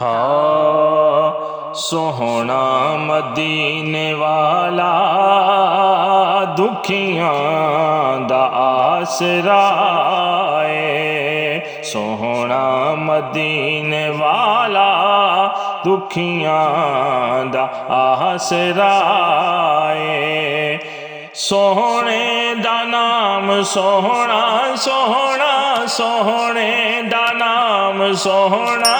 हा सोहना मदीने वाला दुखियां दा आसरा है। सोहना मदीने वाला दुखियां दा आसरा है। सोहने दा नाम सोहना सोहना सोहने दा नाम सोहना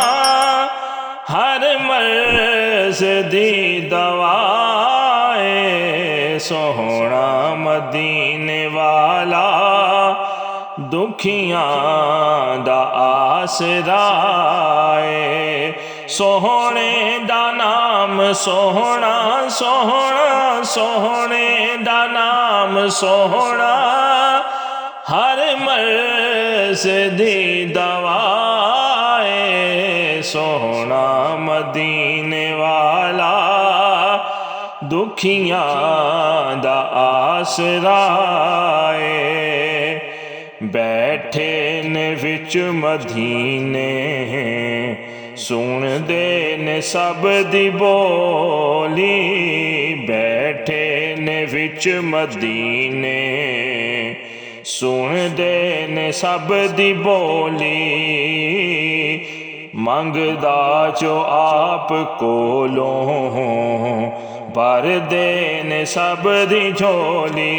हर मर्ज़ दी दवा है। सोहना मदीने वाला दुखियां दा आसरा है। सोहने दा नाम सोहना सोहना सोहने दा नाम सोहना हर मर्ज़ दी दवा है। सोहना मदीने वाला दुखियां दा आसरा है। बैठे ने विच मदीने सुन दे ने सब दी बोली। बैठे ने विच मदीने सुन दे ने सब दी बोली। मंगदा जो आप कोलों भर दे ने सब दी झोली।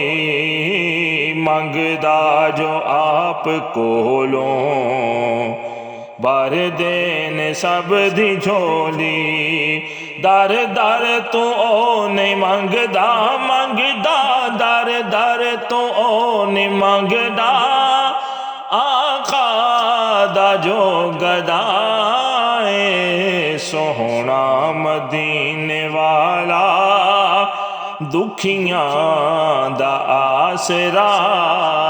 मंगदा जो आप कोलों भर दे ने सब दी झोली। दर दर तो ओ नहीं मंगदा मंगदा दर दर तो ओ नहीं मंगदा आका दा जो गदा है। सोहना मदीने वाला दुखियां दा आसरा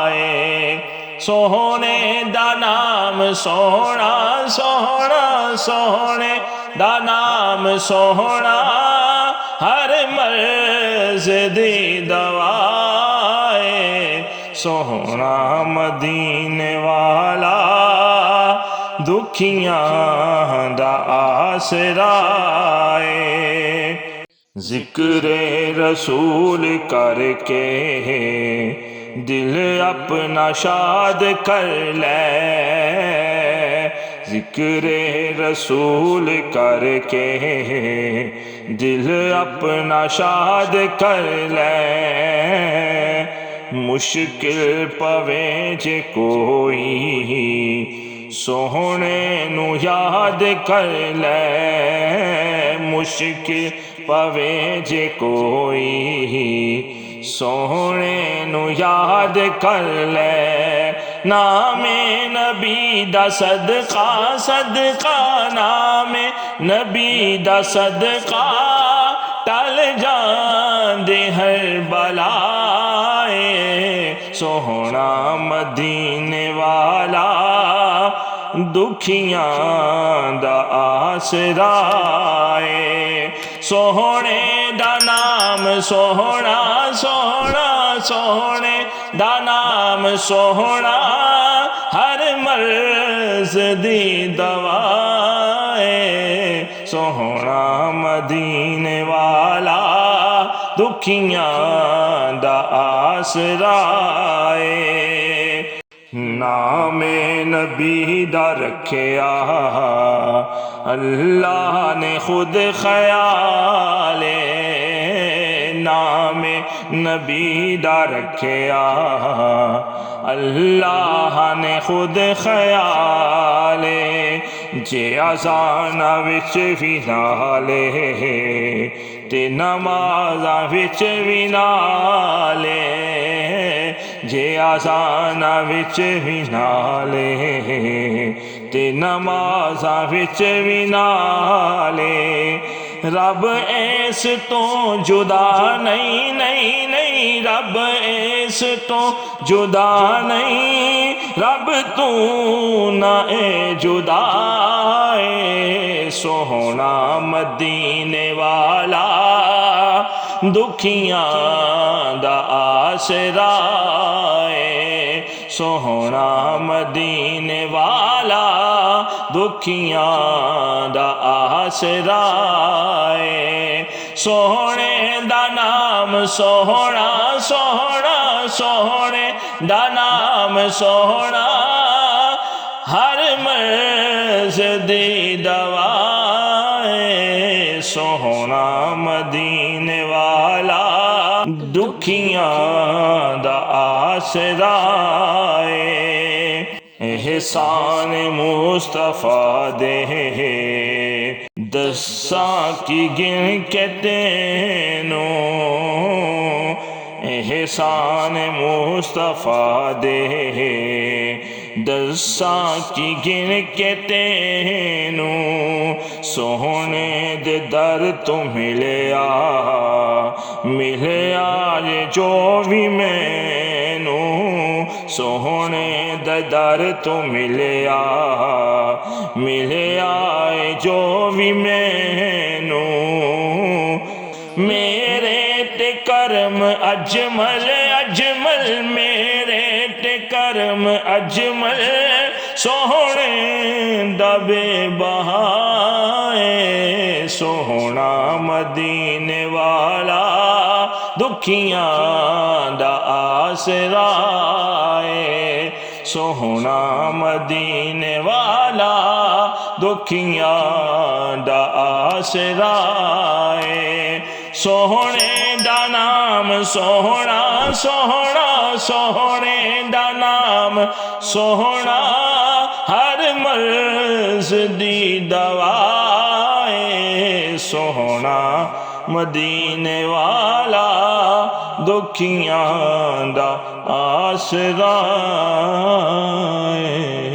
है। सोहने दा नाम सोहना सोहना सोहने दा नाम सोहना हर मर्ज़ दी दवा है। सोहना मदीने वाला दुखियां दा आसरा है। ज़िक्रे रसूल करके दिल अपना शाद कर ले। ज़िक्रे रसूल करके दिल अपना शाद कर ले। मुश्किल पवे जे कोई सोहने नू याद कर ले। मुश्किल पवे जे कोई सोहने नू याद कर ले। नामे नबी दा सदका सदका नामे नबी दा सदका टल जांदे हर बलाए। सोहना मदीने वाला दुखियां दा आसरा है। सोहने दा नाम सोहना सोहना सोहने दा नाम सोहना हर मर्ज़ दी दवा है। सोहना मदीने वाला दुखियां दा आसरा है। नामे नबी दा रखिया अल्लाह ने खुद ख्याले। नामे नबी दा रखिया अल्लाह ने खुद ख्याले। जे अज़ाना विच भी नाले ते नमाज़ा विच भी नाले। जे अज़ाना विच भी नाले ते नमाज़ा विच भी नाले। रब ऐस तो जुदा नहीं नहीं नहीं रब ऐस तो जुदा नहीं। रब तू ना ए जुदा है। सोहना मदीने वाला दुखियां दा आसरा है। सोहना मदीने वाला दुखियां दा आसरा है। सोहणे दा नाम सोहना सोहना सोहणे दा नाम सोहना हर मर्ज़ दी दवा है। सोहना मदीने वाला दुखियां दा आसरा है। एहसान मुस्तफ़ा दे दस्सां की गिन के तेनों। एहसान मुस्तफ़ा दे दस्सां की गिन के तेनों। सोहने दे दर तो मिलया मिलया जो भी मैनू। सोहने दे दर तो मिलया मिलया जो भी मैनू। मेरे ते कर्म अजमल अजमल मेरे ते कर्म अजमल सोहणे दा बेबहा है। सोहना मदीने वाला दुखियां दा आसरा है। सोहना मदीने वाला दुखियां दा आसरा है। सोहणे दा नाम सोहना सोहना सोहणे दा नाम सोहना हर मर्ज़ दी दवा है। सोहना मदीने वाला दुखियां दा आसरा है।